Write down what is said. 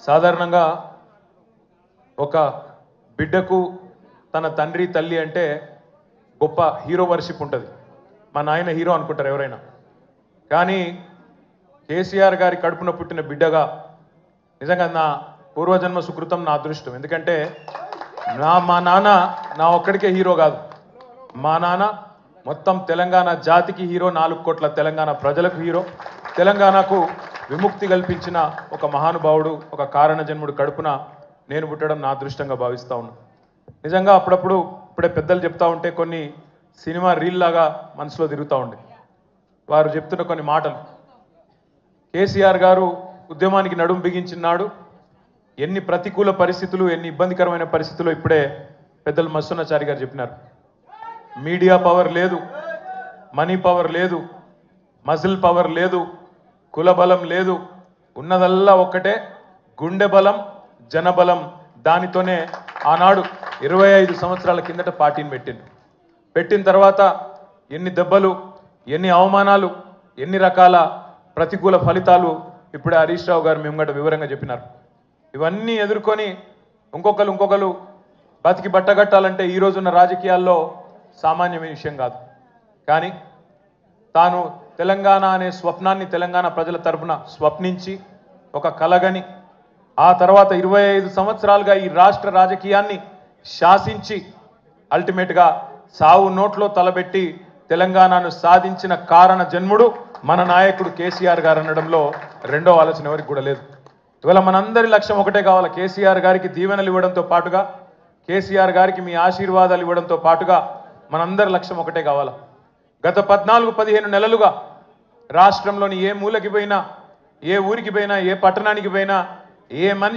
సాధారణంగా ఒక బిడ్డకు తన తండ్రి తల్లి అంటే గొప్ప హీరో వర్షిప్ ఉంటుంది. మా నాయన హీరో అనుకుంటారు ఎవరైనా. కానీ కేసీఆర్ గారి కడుపున పుట్టిన బిడ్డగా నిజంగా నా పూర్వజన్మ సుకృతం, నా అదృష్టం. ఎందుకంటే మా నాన్న నా ఒక్కడికే హీరో కాదు. మా నాన్న మొత్తం తెలంగాణ జాతికి హీరో, 4 కోట్ల తెలంగాణ ప్రజలకు హీరో. తెలంగాణకు విముక్తి కల్పించిన ఒక మహానుభావుడు, ఒక కారణ జన్ముడు కడుపున నేను పుట్టడం నా అదృష్టంగా భావిస్తూ ఉన్నాను. నిజంగా అప్పుడప్పుడు ఇప్పుడే పెద్దలు చెప్తా ఉంటే కొన్ని సినిమా రీల్ లాగా మనసులో తిరుగుతూ ఉండే. వారు చెప్తున్న కొన్ని మాటలు, కేసీఆర్ గారు ఉద్యమానికి నడుం బిగించినాడు. ఎన్ని ప్రతికూల పరిస్థితులు, ఎన్ని ఇబ్బందికరమైన పరిస్థితులు ఇప్పుడే పెద్దలు మస్సున్నాచారి గారు చెప్పినారు. మీడియా పవర్ లేదు, మనీ పవర్ లేదు, మజిల్ పవర్ లేదు, కుల బలం లేదు, ఉన్నదల్లా ఒక్కటే గుండె బలం, జనబలం. దానితోనే ఆనాడు 25 సంవత్సరాల కిందట పార్టీని పెట్టిన తర్వాత ఎన్ని దెబ్బలు, ఎన్ని అవమానాలు, ఎన్ని రకాల ప్రతికూల ఫలితాలు ఇప్పుడే హరీష్ రావు గారు మేము వివరంగా చెప్పినారు. ఇవన్నీ ఎదుర్కొని ఇంకొకరు బతికి బట్టగట్టాలంటే ఈ రోజున్న రాజకీయాల్లో సామాన్యమైన విషయం కాదు. కానీ తాను తెలంగాణ అనే స్వప్నాన్ని తెలంగాణ ప్రజల తరపున స్వప్నించి ఒక కలగని ఆ తర్వాత 25 సంవత్సరాలుగా ఈ రాష్ట్ర రాజకీయాన్ని శాసించి అల్టిమేట్గా సావు నోట్లో తలబెట్టి తెలంగాణను సాధించిన కారణ జన్ముడు మన నాయకుడు కేసీఆర్ గారు అనడంలో రెండో ఆలోచన ఎవరికి కూడా లేదు. ఇవాళ మనందరి లక్ష్యం ఒకటే కావాలి. కేసీఆర్ గారికి దీవెనలు ఇవ్వడంతో పాటుగా, కేసీఆర్ గారికి మీ ఆశీర్వాదాలు ఇవ్వడంతో పాటుగా మనందరి లక్ష్యం ఒకటే కావాలి. గత 14-15 నెలలుగా రాష్ట్రంలోని ఏ మూలకి పోయినా, ఏ ఊరికి పోయినా, ఏ పట్టణానికి పోయినా, ఏ మనిషి